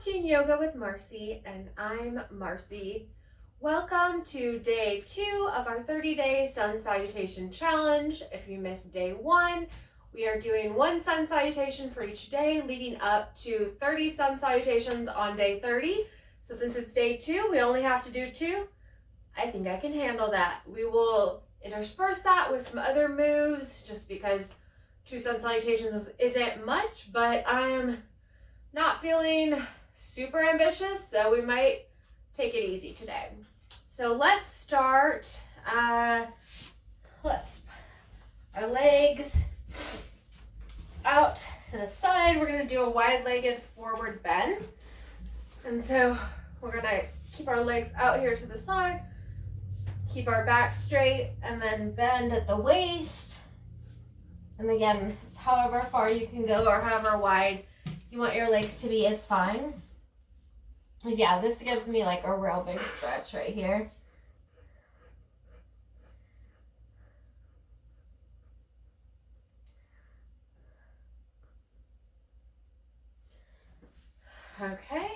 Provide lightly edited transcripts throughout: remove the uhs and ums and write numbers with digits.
watching Yoga with Marcie, and I'm Marcie. Welcome to day 2 of our 30-day Sun Salutation challenge. If you missed day 1, we are doing 1 Sun Salutation for each day, leading up to 30 Sun Salutations on day 30. So since it's day 2, we only have to do 2. I think I can handle that. We will intersperse that with some other moves, just because 2 Sun Salutations isn't much, but I'm not feeling super ambitious, so we might take it easy today. So let's start. Let's put our legs out to the side. We're going to do a wide-legged forward bend. And so we're going to keep our legs out here to the side, keep our back straight, and then bend at the waist. And again, it's however far you can go or however wide you want your legs to be is fine. Because yeah, this gives me like a real big stretch right here. Okay,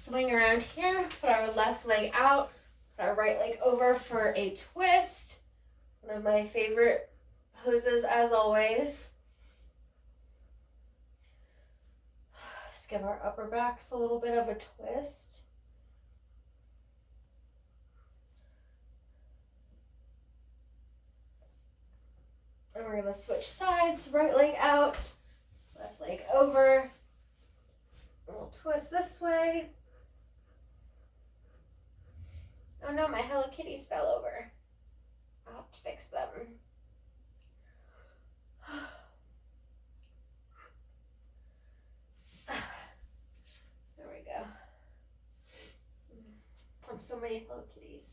swing around here, put our left leg out, put our right leg over for a twist. One of my favorite poses as always. Just give our upper backs a little bit of a twist. And we're going to switch sides, right leg out, left leg over. We'll twist this way. Oh no, my Hello Kitties fell over. I'll have to fix them. There we go. I have so many Hello Kitties.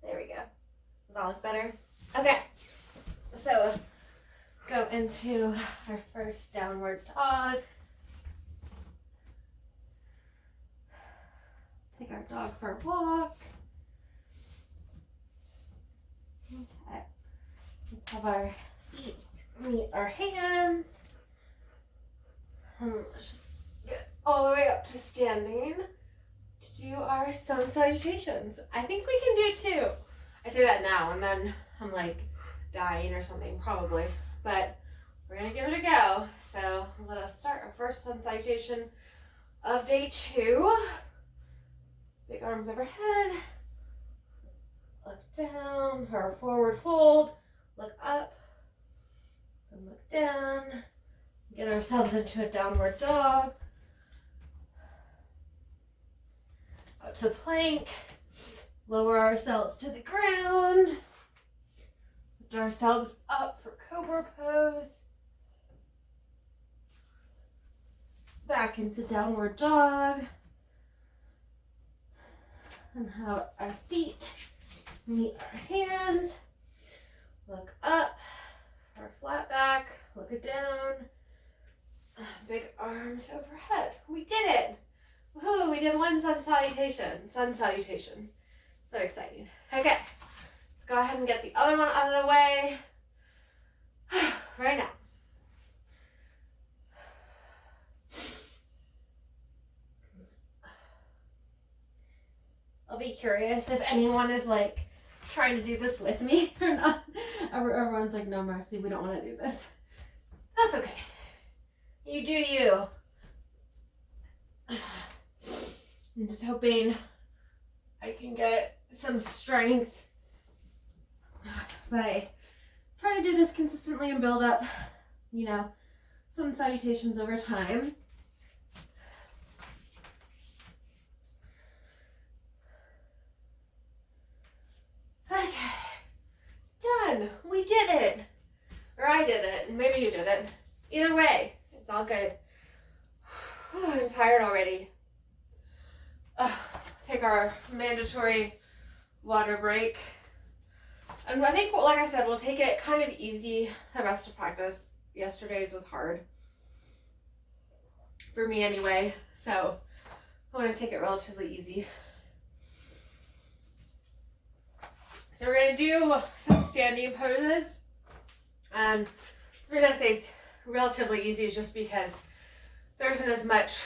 There we go. Does that look better? Okay. So go into our first downward dog. Take our dog for a walk. Okay. Let's have our feet meet our hands. And let's just get all the way up to standing to do our Sun Salutations. I think we can do 2. I say that now and then I'm like dying or something probably, but we're gonna give it a go. So let us start our first Sun Salutation of day 2. Big arms overhead, look down, or forward fold, look up, and look down. Get ourselves into a downward dog. Out to plank, lower ourselves to the ground. Lift ourselves up for Cobra Pose. Back into downward dog. And have our feet meet our hands. Look up, our flat back, look it down. Big arms overhead. We did it! Woohoo, we did 1 Sun Salutation. Sun Salutation. So exciting. Okay, let's go ahead and get the other one out of the way right now. I'll be curious if anyone is like trying to do this with me or not. Everyone's like, no, Marcie, we don't want to do this. That's okay. You do you. I'm just hoping I can get some strength by trying to do this consistently and build up, you know, some salutations over time. Okay, done. We did it. Or I did it, and maybe you did it. Either way, it's all good. I'm tired already. Take our mandatory water break. And I think, like I said, we'll take it kind of easy the rest of practice. Yesterday's was hard. For me anyway. So I want to take it relatively easy. So we're going to do some standing poses. And The reason I say it's relatively easy is just because there isn't as much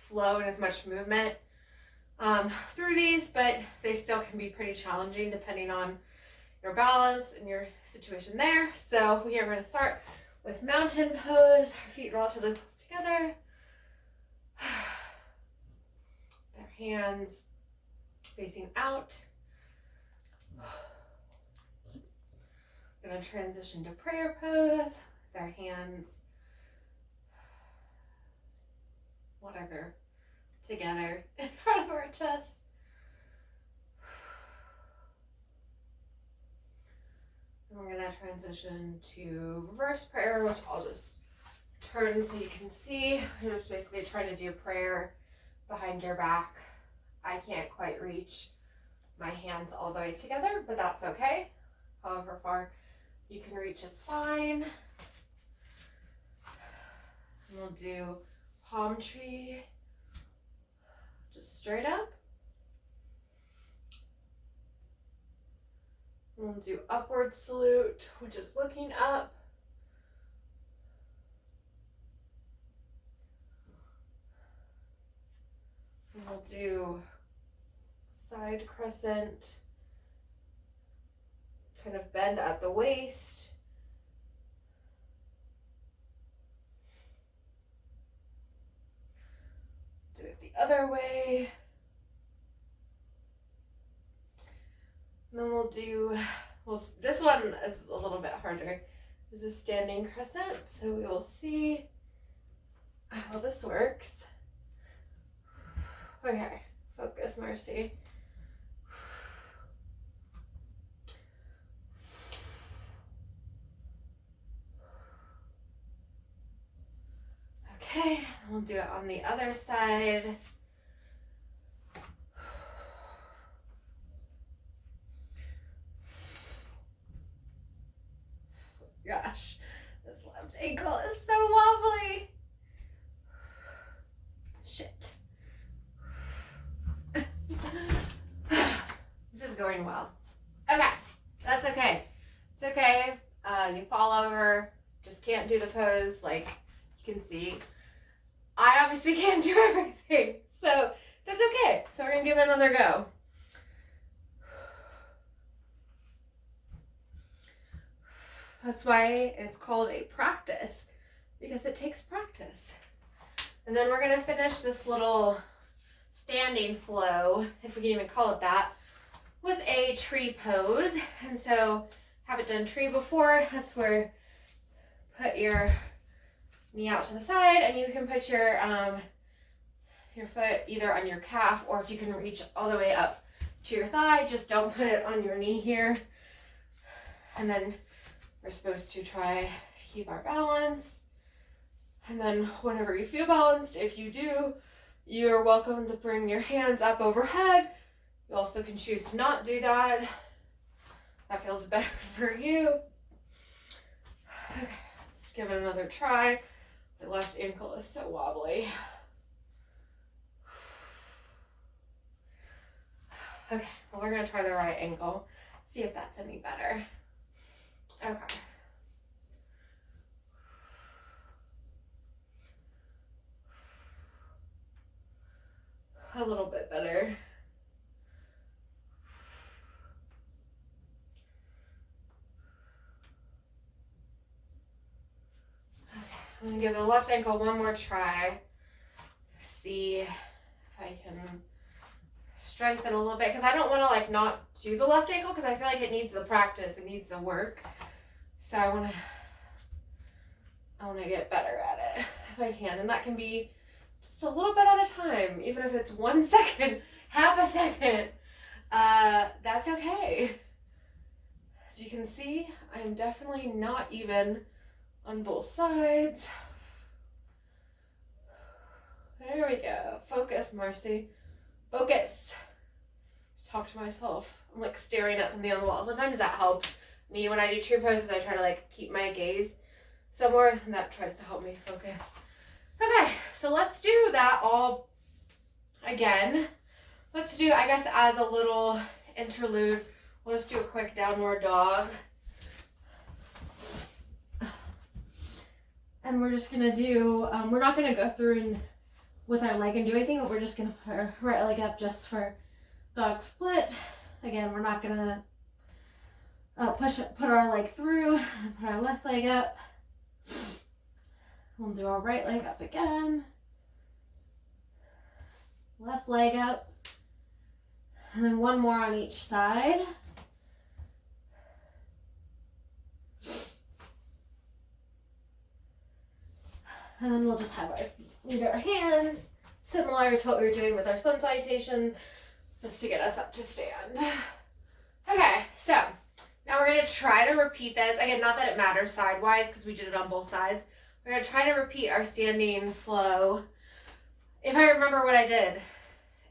flow and as much movement through these, but they still can be pretty challenging depending on your balance and your situation there. So we are going to start with mountain pose, our feet relatively close together. Their hands facing out. We're going to transition to prayer pose. Their hands, whatever, together in front of our chest. And we're going to transition to reverse prayer, which I'll just turn so you can see. We're just basically trying to do prayer behind your back. I can't quite reach my hands all the way together, but that's okay. However far you can reach is fine. And we'll do palm tree, just straight up. And we'll do upward salute, which is looking up. And we'll do side crescent, kind of bend at the waist. Do it the other way. And then we'll do, this one is a little bit harder. This is standing crescent, so we will see how this works. Okay, focus, Marcie. Okay, we'll do it on the other side. Gosh, this left ankle is so wobbly. Shit. This is going well. Okay, that's okay. It's okay. You fall over, just can't do the pose like you can see. I obviously can't do everything, so that's okay. So we're gonna give it another go. That's why it's called a practice, because it takes practice. And then we're gonna finish this little standing flow, if we can even call it that, with a tree pose. And so, haven't done tree before. That's where put your knee out to the side, and you can put your foot either on your calf, or if you can reach all the way up to your thigh, just don't put it on your knee here. And then we're supposed to try to keep our balance. And then whenever you feel balanced, if you do, you're welcome to bring your hands up overhead. You also can choose to not do that. That feels better for you. Okay, let's give it another try. My left ankle is so wobbly. Okay, well, we're gonna try the right ankle. See if that's any better. Okay. A little bit better. Okay, I'm gonna give the left ankle one more try. See if I can strengthen a little bit, because I don't want to like not do the left ankle, because I feel like it needs the practice, it needs the work. So I want to get better at it if I can, and that can be just a little bit at a time, even if it's 1 second, half a second. That's okay. As you can see, I am definitely not even on both sides. There we go. Focus, Marcie. Focus. Just talk to myself. I'm like staring at something on the wall. Sometimes that helps me when I do tree poses. I try to like keep my gaze somewhere, and that tries to help me focus. Okay, so let's do that all again. Let's do, I guess, as a little interlude, we'll just do a quick downward dog. And we're just gonna do, we're not gonna go through with our leg and do anything, but we're just gonna put our right leg up just for dog split. Again, we're not gonna put our leg through and put our left leg up. We'll do our right leg up again. Left leg up. And then one more on each side. And then we'll just have our feet meet our hands, similar to what we were doing with our sun salutation, just to get us up to stand. Okay, so now we're going to try to repeat this. Again, not that it matters side-wise because we did it on both sides. We're going to try to repeat our standing flow. If I remember what I did,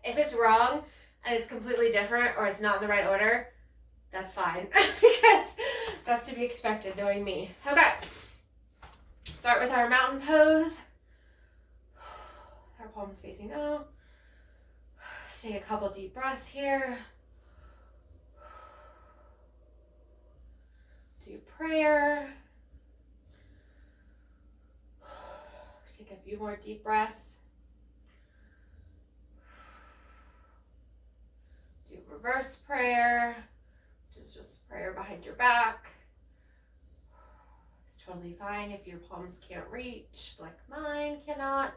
if it's wrong and it's completely different or it's not in the right order, that's fine because that's to be expected knowing me. Okay. Start with our mountain pose. Our palms facing out. Let's take a couple deep breaths here. Do prayer. Take a few more deep breaths. Do reverse prayer, which is just prayer behind your back. Totally fine if your palms can't reach, like mine cannot.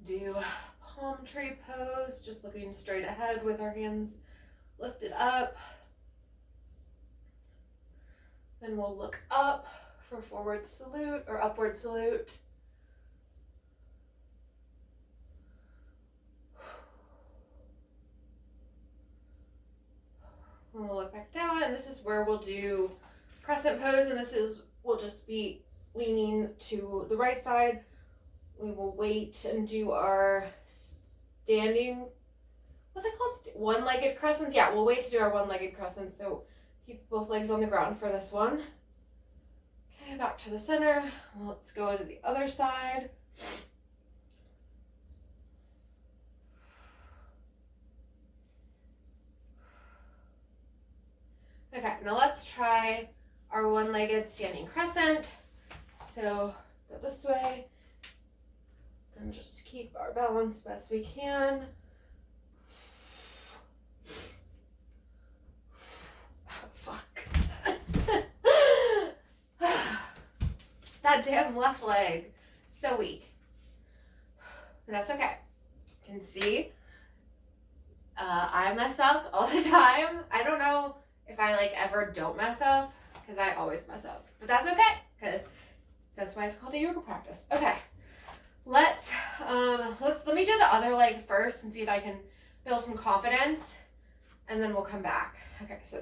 Do palm tree pose, just looking straight ahead with our hands lifted up. Then we'll look up for forward salute or upward salute. And we'll look back down, and this is where we'll do crescent pose, and we'll just be leaning to the right side. We will wait and do our standing, what's it called? One-legged crescents? Yeah, we'll wait to do our one-legged crescent, so keep both legs on the ground for this one. Okay, back to the center. Let's go to the other side. Okay, now let's try our one-legged standing crescent. So go this way and just keep our balance best we can. Oh, fuck. That damn left leg, so weak. But that's okay. You can see I mess up all the time. I don't know if I ever don't mess up, because I always mess up. But that's okay, because that's why it's called a yoga practice. Okay, let me do the other leg first and see if I can build some confidence, and then we'll come back. Okay, so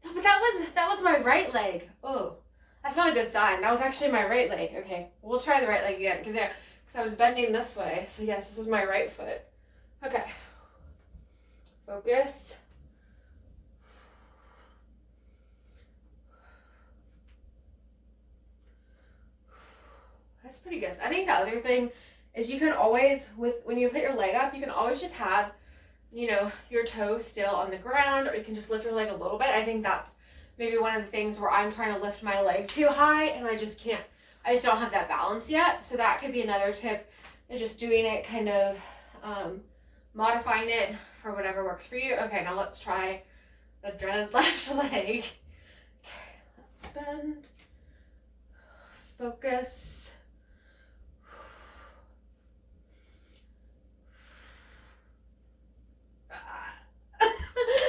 no, but that was my right leg. Oh, that's not a good sign. That was actually my right leg. Okay, we'll try the right leg again, because I was bending this way. So yes, this is my right foot. Okay, focus. That's pretty good. I think the other thing is you can always, when you put your leg up, you can always just have, your toes still on the ground, or you can just lift your leg a little bit. I think that's maybe one of the things where I'm trying to lift my leg too high and I just don't have that balance yet. So that could be another tip, is just doing it, kind of modifying it for whatever works for you. Okay, now let's try the dreaded left leg. Okay, let's bend, focus.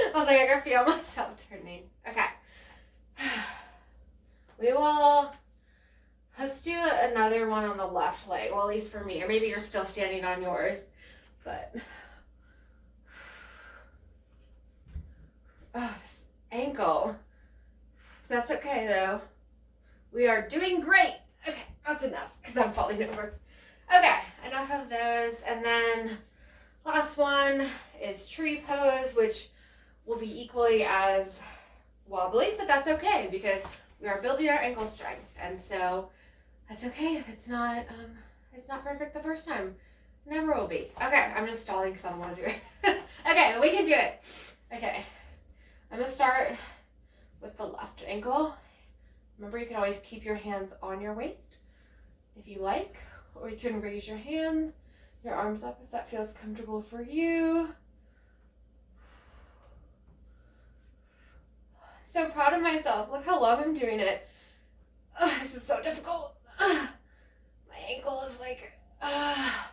I was like, I can feel myself turning. Okay. Let's do another one on the left leg. Well, at least for me. Or maybe you're still standing on yours. But, this ankle. That's okay, though. We are doing great. Okay, that's enough, because I'm falling over. Okay, enough of those. And then last one is tree pose, which will be equally as wobbly, but that's okay, because we are building our ankle strength, and so that's okay if it's not perfect the first time. Never will be. Okay, I'm just stalling because I don't want to do it. Okay, we can do it. Okay, I'm gonna start with the left ankle. Remember, you can always keep your hands on your waist if you like, or you can raise your hands, your arms up if that feels comfortable for you. So proud of myself. Look how long I'm doing it. This is so difficult. My ankle is like,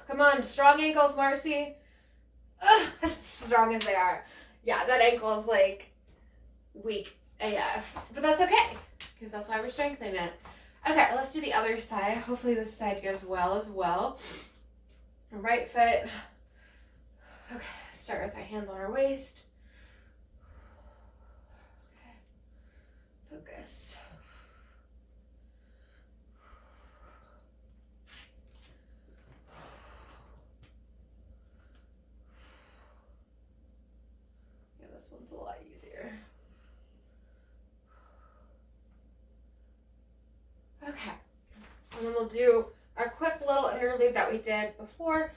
come on, strong ankles, Marcy. As strong as they are. Yeah, that ankle is like weak AF, but that's okay because that's why we're strengthening it. Okay, let's do the other side. Hopefully this side goes well as well. Right foot. Okay, start with our hands on our waist. Okay, focus. Yeah, this one's a lot easier. Okay, and then we'll do our quick little interlude that we did before.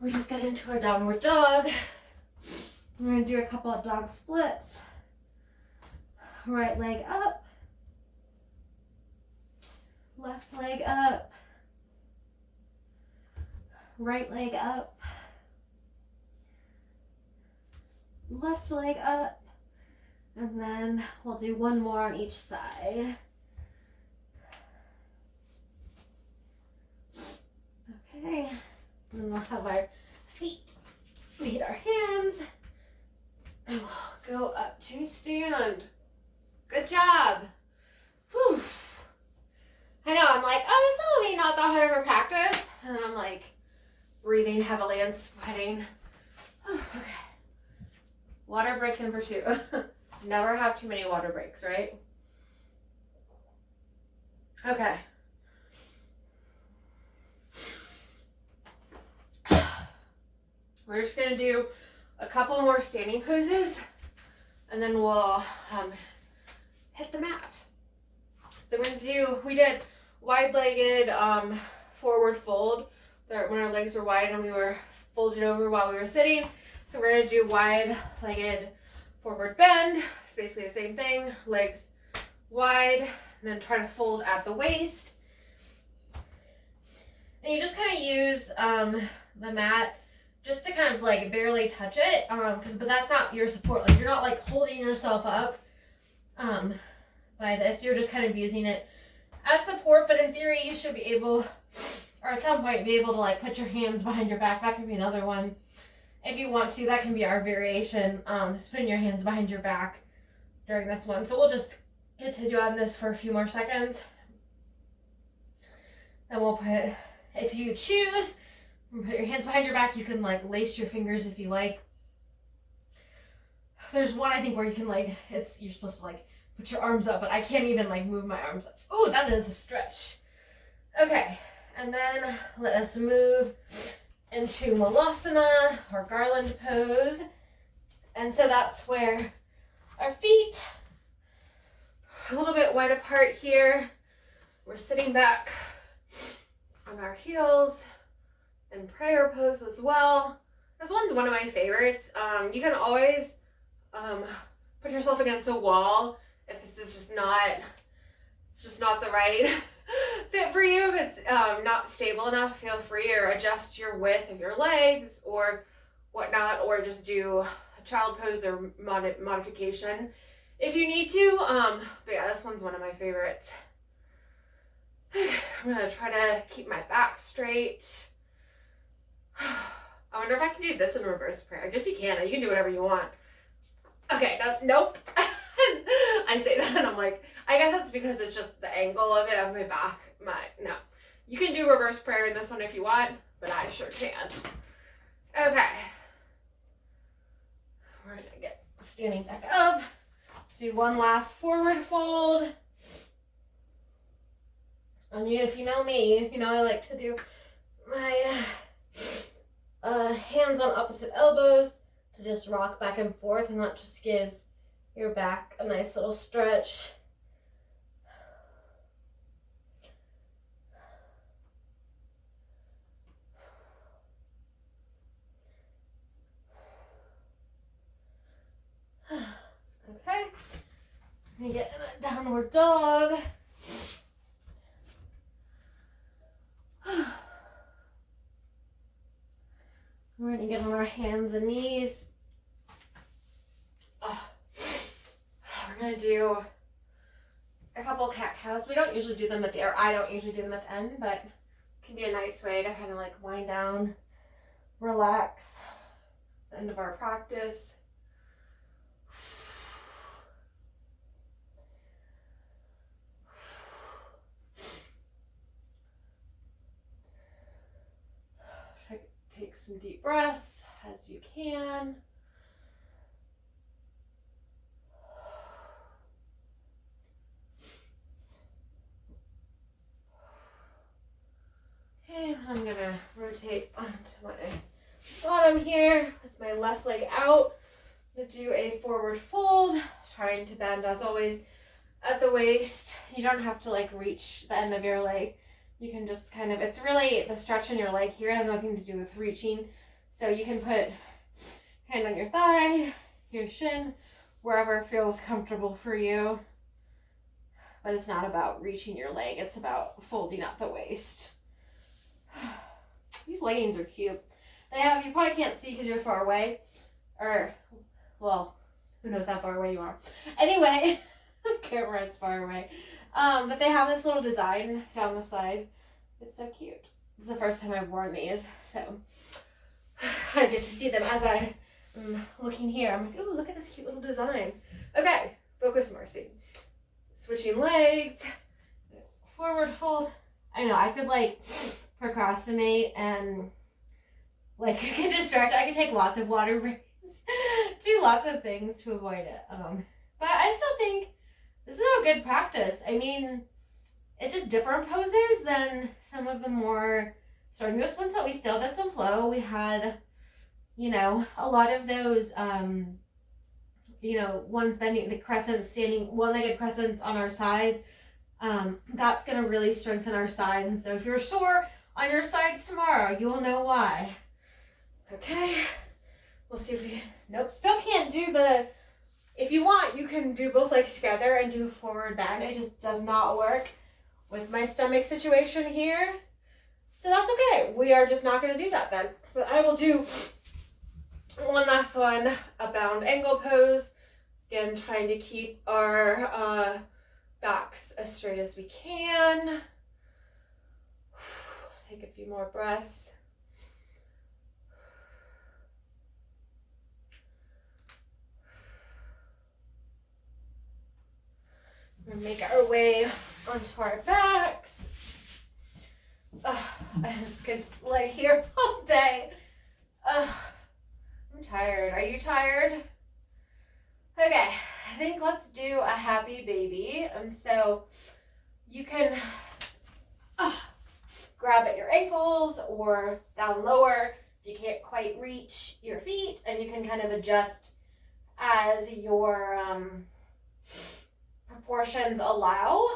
We just get into our downward dog. We're going to do a couple of dog splits. Right leg up. Left leg up. Right leg up. Left leg up. And then we'll do one more on each side. Okay. And then we'll have our feet meet our hands. And we'll go up to stand. Good job. Whew. I know, I'm like, oh, this will be not that hard of a practice. And then I'm like breathing heavily and sweating. Okay. Water break number 2. Never have too many water breaks, right? Okay. We're just going to do a couple more standing poses, and then we'll hit the mat. So we're going to do, we did wide-legged forward fold, when our legs were wide and we were folded over while we were sitting. So we're going to do wide-legged forward bend. It's basically the same thing, legs wide, and then try to fold at the waist. And you just kind of use the mat just to kind of like barely touch it, but that's not your support. Like, you're not like holding yourself up by this. You're just kind of using it as support, but in theory you should be able, or at some point be able to like put your hands behind your back. That could be another one if you want to. That can be our variation, just putting your hands behind your back during this one. So we'll just get to doing this for a few more seconds. Then we'll put, if you choose, put your hands behind your back. You can like lace your fingers if you like. There's one I think where you can like, you're supposed to like put your arms up, but I can't even like move my arms up. Oh, that is a stretch. Okay, and then let us move into Malasana or garland pose. And so that's where our feet a little bit wide apart here. We're sitting back on our heels. And prayer pose as well. This one's one of my favorites. You can always put yourself against a wall if this is just not the right fit for you. If it's not stable enough, feel free or adjust your width of your legs or whatnot, or just do a child pose or modification if you need to. But yeah, this one's one of my favorites. I'm gonna try to keep my back straight. I wonder if I can do this in reverse prayer. I guess you can. You can do whatever you want. Okay, nope. I say that and I'm like, I guess that's because it's just the angle of it of my back. No. You can do reverse prayer in this one if you want, but I sure can't. Okay. We're gonna get standing back up. Let's do one last forward fold. And if you know me, you know I like to do my hands on opposite elbows to just rock back and forth, and that just gives your back a nice little stretch. Okay, gonna get in a downward dog. We're gonna get on our hands and knees. We're gonna do a couple cat cows. We don't usually do them at the, or I don't usually do them at the end, but it can be a nice way to kind of like wind down, relax, the end of our practice. Take some deep breaths as you can. Okay, I'm gonna rotate onto my bottom here with my left leg out. I'm gonna do a forward fold, trying to bend as always at the waist. You don't have to like reach the end of your leg. You can just kind of, it's really the stretch in your leg here has nothing to do with reaching. So you can put hand on your thigh, your shin, wherever feels comfortable for you. But it's not about reaching your leg, it's about folding at the waist. These leggings are cute. They have, you probably can't see because you're far away. Or, well, who knows how far away you are. Anyway, the camera is far away. But they have this little design down the side. It's so cute. It's the first time I've worn these, so I get to see them as I'm looking here. I'm like, ooh, look at this cute little design. Okay, focus, Marcie. Switching legs, forward fold. I know, I could like procrastinate and like get distracted. I could take lots of water breaks, do lots of things to avoid it. But I still think this is a good practice. I mean, it's just different poses than some of the more strenuous ones, but we still did some flow. We had, you know, a lot of those, you know, ones bending, the crescent, standing, one-legged crescents on our sides. That's going to really strengthen our sides. And so if you're sore on your sides tomorrow, you will know why. Okay. We'll see if we can, nope, still can't do the, if you want, you can do both legs together and do forward bend. It just does not work with my stomach situation here. So that's okay. We are just not going to do that then. But I will do one last one, a bound angle pose. Again, trying to keep our backs as straight as we can. Take a few more breaths. We're gonna make our way onto our backs. I just could lay here all day. I'm tired. Are you tired? Okay, I think let's do a happy baby. And so you can grab at your ankles or down lower if you can't quite reach your feet, and you can kind of adjust as your proportions allow.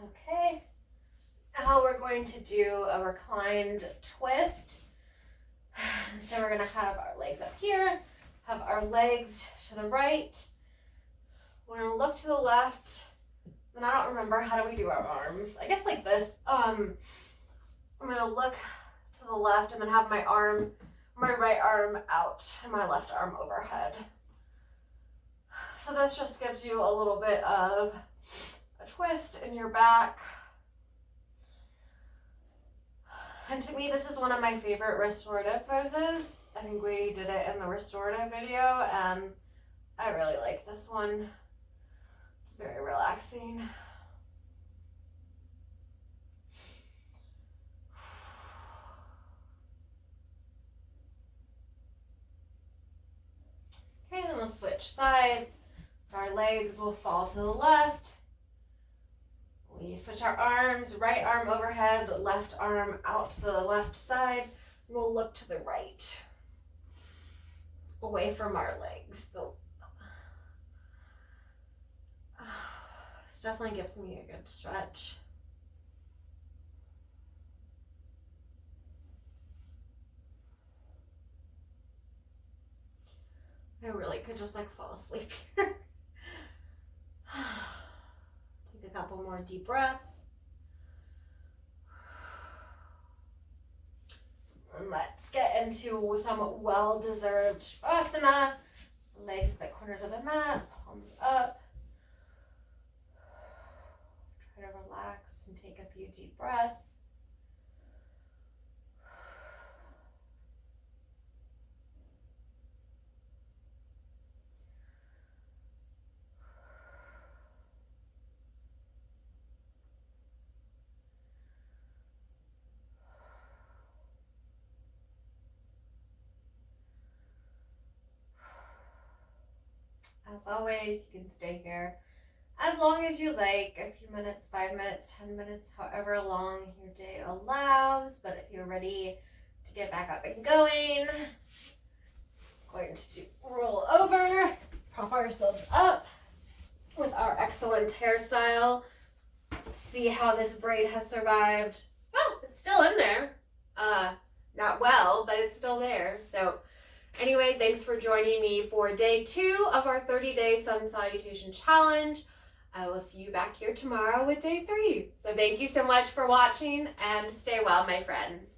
Okay, now we're going to do a reclined twist. So we're going to have our legs up here, have our legs to the right. We're going to look to the left. And I don't remember, how do we do our arms? I guess like this. I'm going to look to the left and then have my right arm out and my left arm overhead. So this just gives you a little bit of a twist in your back. And to me, this is one of my favorite restorative poses. I think we did it in the restorative video, and I really like this one. It's very relaxing. Okay, then we'll switch sides. So our legs will fall to the left. We switch our arms, right arm overhead, left arm out to the left side. We'll look to the right, away from our legs. So, definitely gives me a good stretch. I really could just like fall asleep here. Take a couple more deep breaths. And let's get into some well-deserved asana. Legs at the corners of the mat, palms up. Try to relax and take a few deep breaths. As always, you can stay here as long as you like, a few minutes, 5 minutes, 10 minutes, however long your day allows. But if you're ready to get back up and going, going to roll over, prop ourselves up with our excellent hairstyle. Let's see how this braid has survived. Oh, it's still in there. Not well, but it's still there. So anyway, thanks for joining me for day 2 of our 30-day Sun Salutation Challenge. I will see you back here tomorrow with day 3. So thank you so much for watching, and stay well, my friends.